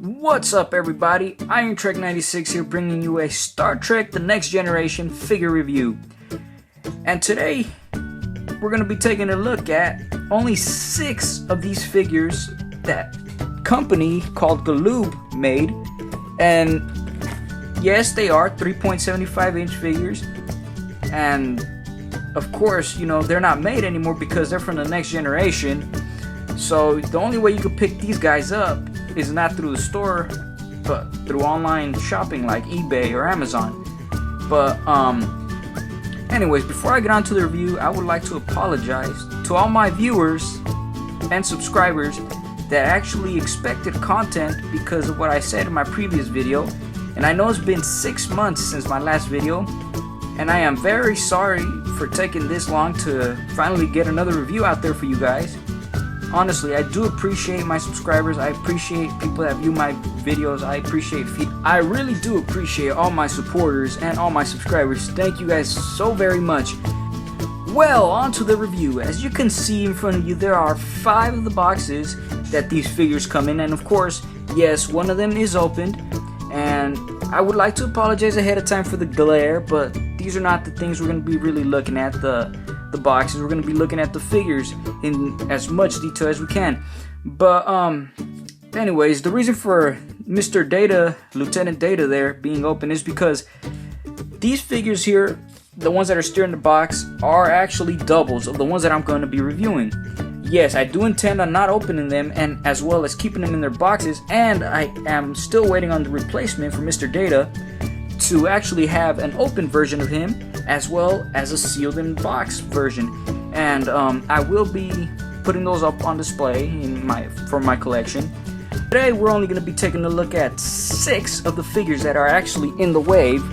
What's up, everybody? Iron Trek 96 here, bringing you a Star Trek The Next Generation figure review. And today, we're going to be taking a look at only 6 of these figures that company called Galoob made. And yes, they are 3.75 inch figures. And of course, you know, they're not made anymore because they're from the next generation. So the only way you could pick these guys up is not through the store, but through online shopping like eBay or Amazon. But anyways, before I get on to the review, I would like to apologize to all my viewers and subscribers that actually expected content because of what I said in my previous video. And I know it's been 6 months since my last video, and I am very sorry for taking this long to finally get another review out there for you guys. Honestly, I do appreciate my subscribers. I appreciate people that view my videos. I appreciate I really do appreciate all my supporters and all my subscribers. Thank you guys so very much. Well, on to the review. As you can see in front of you, there are 5 of the boxes that these figures come in. And of course, yes, one of them is opened. And I would like to apologize ahead of time for the glare, but these are not the things we're going to be really looking at. The boxes, we're going to be looking at the figures in as much detail as we can. But anyways, the reason for Mr. Data, Lieutenant Data there being open is because these figures here, the ones that are still in the box, are actually doubles of the ones that I'm going to be reviewing. Yes, I do intend on not opening them, and as well as keeping them in their boxes, and I am still waiting on the replacement for Mr. Data to actually have an open version of him as well as a sealed in box version. And I will be putting those up on display for my collection. Today we're only going to be taking a look at 6 of the figures that are actually in the wave.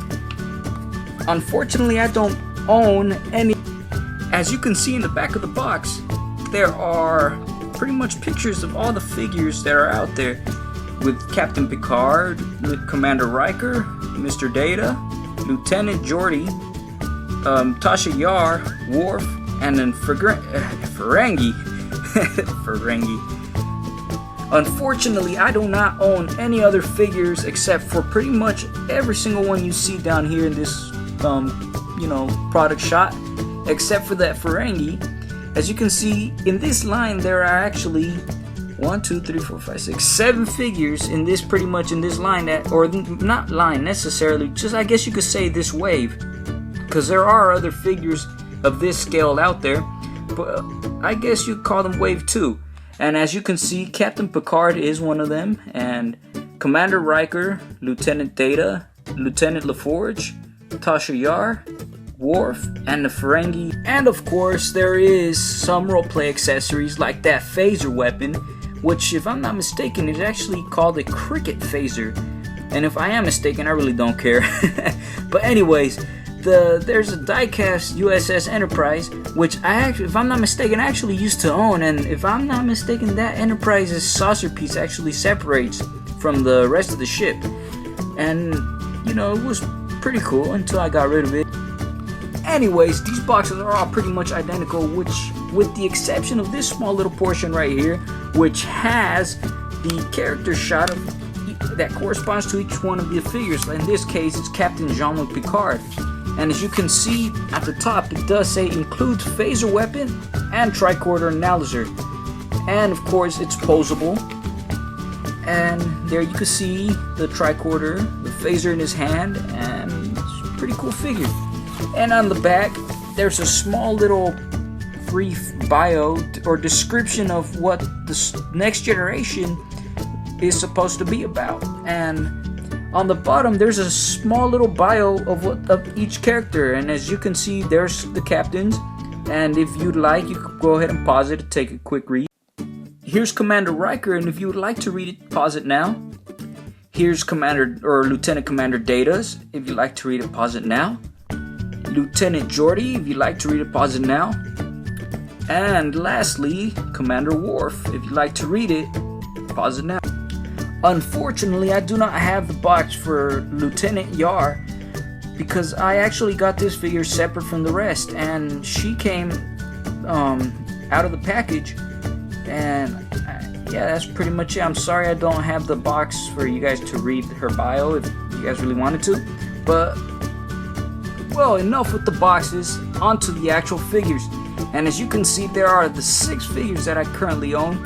Unfortunately, I don't own any. As you can see in the back of the box, there are pretty much pictures of all the figures that are out there, with Captain Picard, Commander Riker, Mr. Data, Lieutenant Geordi, Tasha Yar, Worf, and then Ferengi. Ferengi. Unfortunately, I do not own any other figures except for pretty much every single one you see down here in this, product shot, except for that Ferengi. As you can see in this line, there are actually 7 figures in this, pretty much in this line, that, or not line necessarily, just I guess you could say this wave, because there are other figures of this scale out there, but I guess you'd call them wave 2. And as you can see, Captain Picard is one of them, and Commander Riker, Lieutenant Data, Lieutenant LaForge, Tasha Yar, Worf, and the Ferengi. And of course, there is some roleplay accessories like that phaser weapon, which, if I'm not mistaken, is actually called a cricket phaser. And if I am mistaken, I really don't care. But anyways, there's a diecast USS Enterprise, which if I'm not mistaken, I actually used to own. And if I'm not mistaken, that Enterprise's saucer piece actually separates from the rest of the ship. And, it was pretty cool until I got rid of it. Anyways, these boxes are all pretty much identical, which, with the exception of this small little portion right here, which has the character shot that corresponds to each one of the figures. In this case, it's Captain Jean-Luc Picard. And as you can see at the top, it does say includes phaser weapon and tricorder analyzer. And of course, it's posable. And there you can see the tricorder, the phaser in his hand, and it's a pretty cool figure. And on the back, there's a small little brief bio or description of what the next generation is supposed to be about. And on the bottom, there's a small little bio of each character. And as you can see, there's the captains. And if you'd like, you could go ahead and pause it to take a quick read. Here's Commander Riker, and if you would like to read it, pause it now. Here's Lieutenant Commander Data's. If you'd like to read it, pause it now. Lieutenant Geordi, if you'd like to read it, pause it now. And lastly, Commander Worf, if you'd like to read it, pause it now. Unfortunately, I do not have the box for Lieutenant Yar because I actually got this figure separate from the rest, and she came out of the package, and yeah, that's pretty much it. I'm sorry I don't have the box for you guys to read her bio if you guys really wanted to. But, well, enough with the boxes. On to the actual figures. And as you can see, there are the 6 figures that I currently own.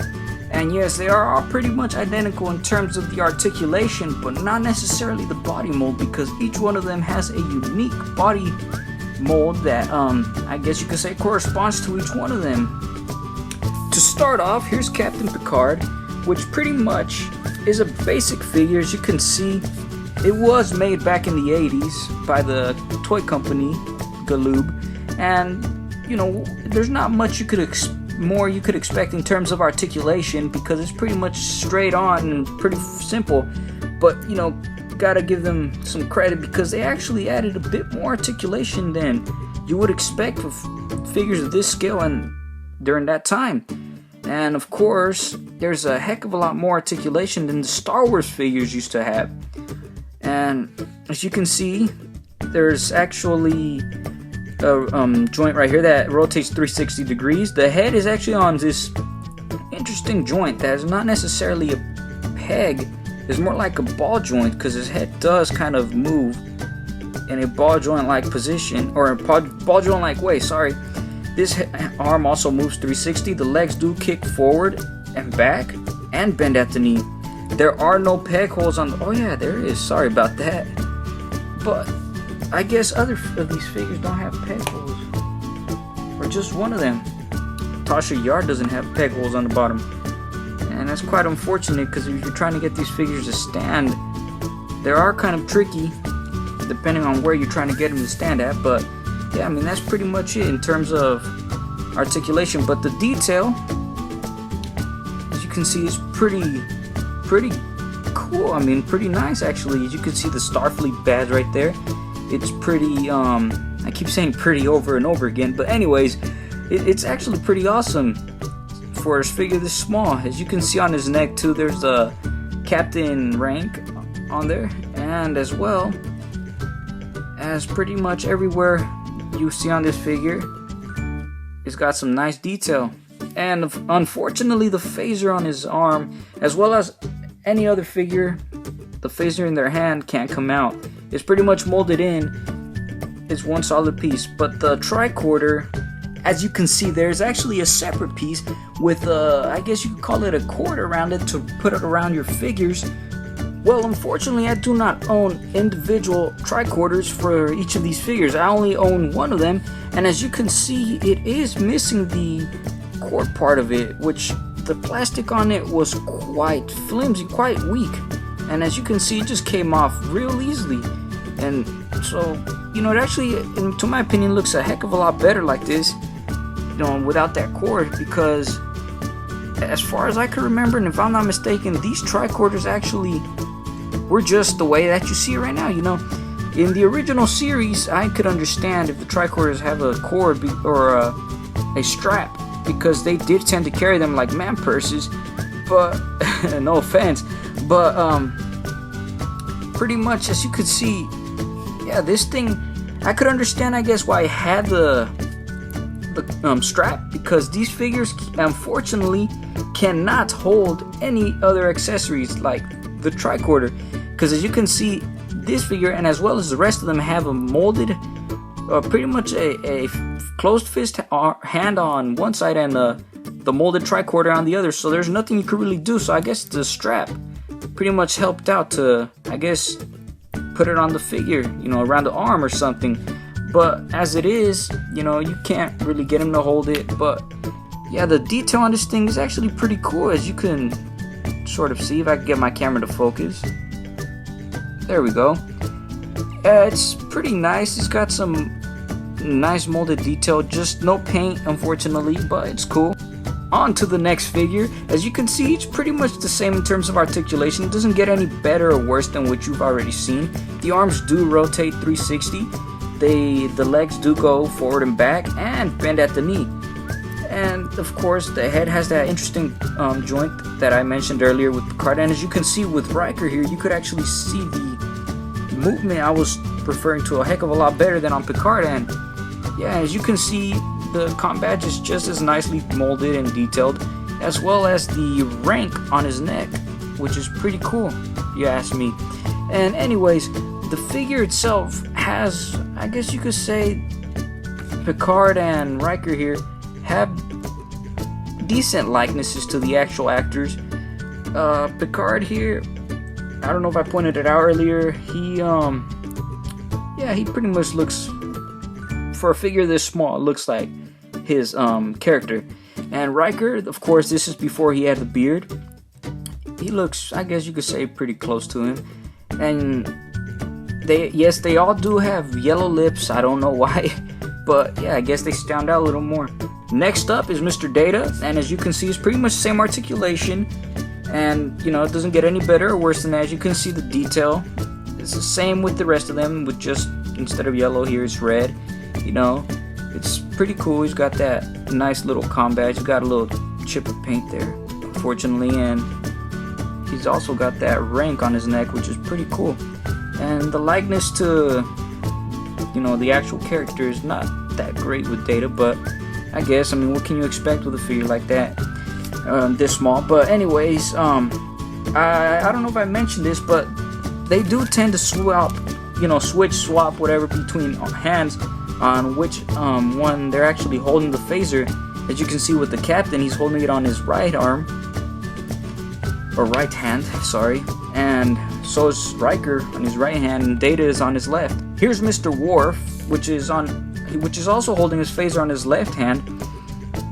And yes, they are all pretty much identical in terms of the articulation, but not necessarily the body mold, because each one of them has a unique body mold that I guess you could say corresponds to each one of them. To start off, here's Captain Picard, which pretty much is a basic figure. As you can see, it was made back in the 80s by the toy company Galoob, and you know, there's not much you could expect in terms of articulation, because it's pretty much straight on and pretty simple. But you know, gotta give them some credit because they actually added a bit more articulation than you would expect for figures of this scale and during that time. And of course, there's a heck of a lot more articulation than the Star Wars figures used to have. And as you can see, there's actually a joint right here that rotates 360 degrees. The head is actually on this interesting joint that is not necessarily a peg. It's more like a ball joint, because his head does kind of move in a ball joint like position, or a ball joint like way, sorry. This arm also moves 360. The legs do kick forward and back and bend at the knee. There are no peg holes on the, oh yeah, there is, sorry about that. But I guess other of these figures don't have peg holes, or just one of them. Tasha Yar doesn't have peg holes on the bottom, and that's quite unfortunate, because if you're trying to get these figures to stand, they are kind of tricky depending on where you're trying to get them to stand at. But yeah, I mean, that's pretty much it in terms of articulation. But the detail, as you can see, is pretty cool. I mean, pretty nice actually. As you can see, the Starfleet badge right there. It's pretty, I keep saying pretty over and over again, but anyways, it's actually pretty awesome for a figure this small. As you can see on his neck too, there's a captain rank on there, and as well as pretty much everywhere you see on this figure, it's got some nice detail. And unfortunately, the phaser on his arm, as well as any other figure, the phaser in their hand can't come out. It's pretty much molded in. It's one solid piece. But the tricorder, as you can see, there's actually a separate piece with I guess you could call it a cord around it to put it around your figures. Well, unfortunately, I do not own individual tricorders for each of these figures. I only own one of them, and as you can see, it is missing the cord part of it, which the plastic on it was quite flimsy, quite weak. And as you can see, it just came off real easily. And so, you know, it actually, to my opinion, looks a heck of a lot better like this, you know, without that cord, because as far as I can remember, and if I'm not mistaken, these tricorders actually were just the way that you see it right now. You know, in the original series, I could understand if the tricorders have a cord or a strap, because they did tend to carry them like man purses. But no offense, but pretty much, as you could see, yeah, this thing, I could understand, I guess, why it had the strap, because these figures unfortunately cannot hold any other accessories like the tricorder. Because as you can see, this figure, and as well as the rest of them, have a molded, pretty much a closed fist hand on one side and the molded tricorder on the other. So there's nothing you could really do. So I guess the strap pretty much helped out to, I guess, put it on the figure, you know, around the arm or something. But as it is, you know, you can't really get him to hold it. But yeah, the detail on this thing is actually pretty cool, as you can sort of see. If I can get my camera to focus. There we go. It's pretty nice. It's got some nice molded detail, just no paint, unfortunately, but it's cool. On to the next figure. As you can see, it's pretty much the same in terms of articulation. It doesn't get any better or worse than what you've already seen. The arms do rotate 360. The legs do go forward and back and bend at the knee. And of course, the head has that interesting joint that I mentioned earlier with Picard. And as you can see with Riker here, you could actually see the movement I was referring to a heck of a lot better than on Picard. And yeah, as you can see, the comm badge is just as nicely molded and detailed. as well as the rank on his neck, which is pretty cool, if you ask me. And anyways, the figure itself has, I guess you could say, Picard and Riker here have decent likenesses to the actual actors. Picard here, I don't know if I pointed it out earlier, he pretty much looks, for a figure this small, looks like his character. And Riker, of course, this is before he had the beard. He looks, I guess you could say, pretty close to him. And they all do have yellow lips. I don't know why, but yeah, I guess they stand out a little more. Next up is Mr. Data, and as you can see, it's pretty much the same articulation. And you know, it doesn't get any better or worse than that. As you can see, the detail it's the same with the rest of them, with just instead of yellow here it's red. You know, it's pretty cool. He's got that nice little comm badge. He's got a little chip of paint there, unfortunately, and he's also got that rank on his neck, which is pretty cool. And the likeness to, you know, the actual character is not that great with Data, but I guess, I mean, what can you expect with a figure like that, this small? But anyways, I don't know if I mentioned this, but they do tend to swap, you know, swap whatever between hands on which one they're actually holding the phaser. As you can see with the captain, he's holding it on his right arm, or right hand, sorry, and so is Riker on his right hand, and Data is on his left. Here's Mr. Worf, which is also holding his phaser on his left hand,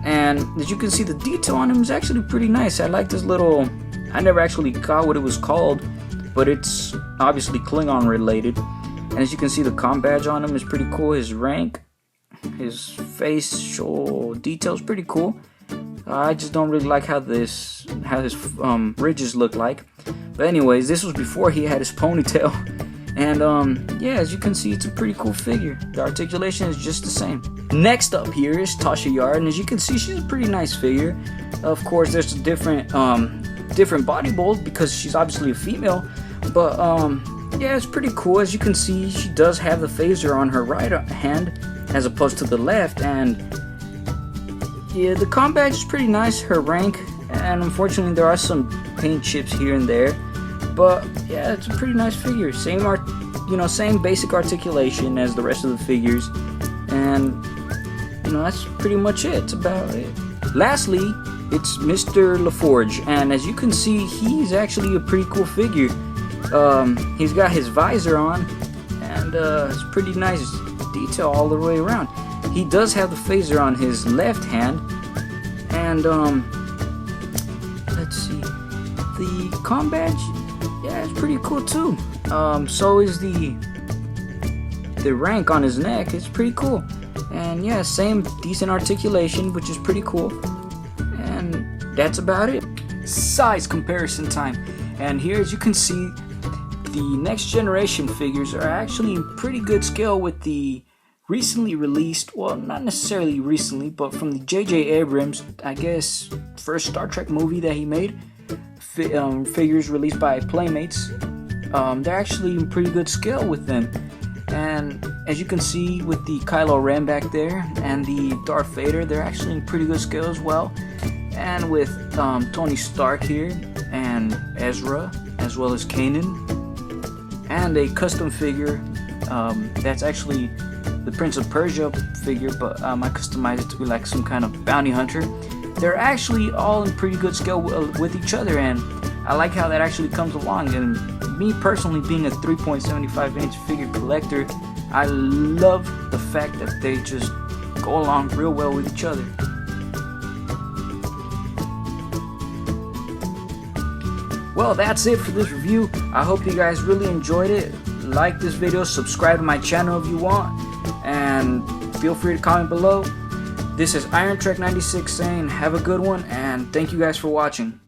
and as you can see, the detail on him is actually pretty nice. I like this little, I never actually caught what it was called, but it's obviously Klingon related. And as you can see, the comm badge on him is pretty cool. His rank, his facial details, pretty cool. I just don't really like how his ridges look like. But anyways, this was before he had his ponytail. And yeah, as you can see, it's a pretty cool figure. The articulation is just the same. Next up here is Tasha Yar, and as you can see, she's a pretty nice figure. Of course, there's a different body mold because she's obviously a female. But yeah, it's pretty cool. As you can see, she does have the phaser on her right hand as opposed to the left, and yeah, the comm badge is pretty nice, her rank, and unfortunately there are some paint chips here and there, but yeah, it's a pretty nice figure. Same basic articulation as the rest of the figures, and you know, that's pretty much it. It's about it. Lastly, it's Mr. LaForge, and as you can see, he's actually a pretty cool figure. He's got his visor on, and it's pretty nice detail all the way around. He does have the phaser on his left hand, and let's see, the comm badge, yeah, it's pretty cool too. So is the rank on his neck. It's pretty cool, and yeah, same decent articulation, which is pretty cool. And that's about it. Size comparison time, and here, as you can see, the next generation figures are actually in pretty good scale with the recently released, well, not necessarily recently, but from the J.J. Abrams, I guess, first Star Trek movie that he made, figures released by Playmates. They're actually in pretty good scale with them. And as you can see with the Kylo Ren back there and the Darth Vader, they're actually in pretty good scale as well. And with Tony Stark here and Ezra, as well as Kanan, and a custom figure that's actually the Prince of Persia figure, but I customized it to be like some kind of bounty hunter. They're actually all in pretty good scale with each other, and I like how that actually comes along. And me personally, being a 3.75 inch figure collector, I love the fact that they just go along real well with each other. Well, that's it for this review. I hope you guys really enjoyed it. Like this video, subscribe to my channel if you want, and feel free to comment below. This is Iron Trek 96 saying have a good one, and thank you guys for watching.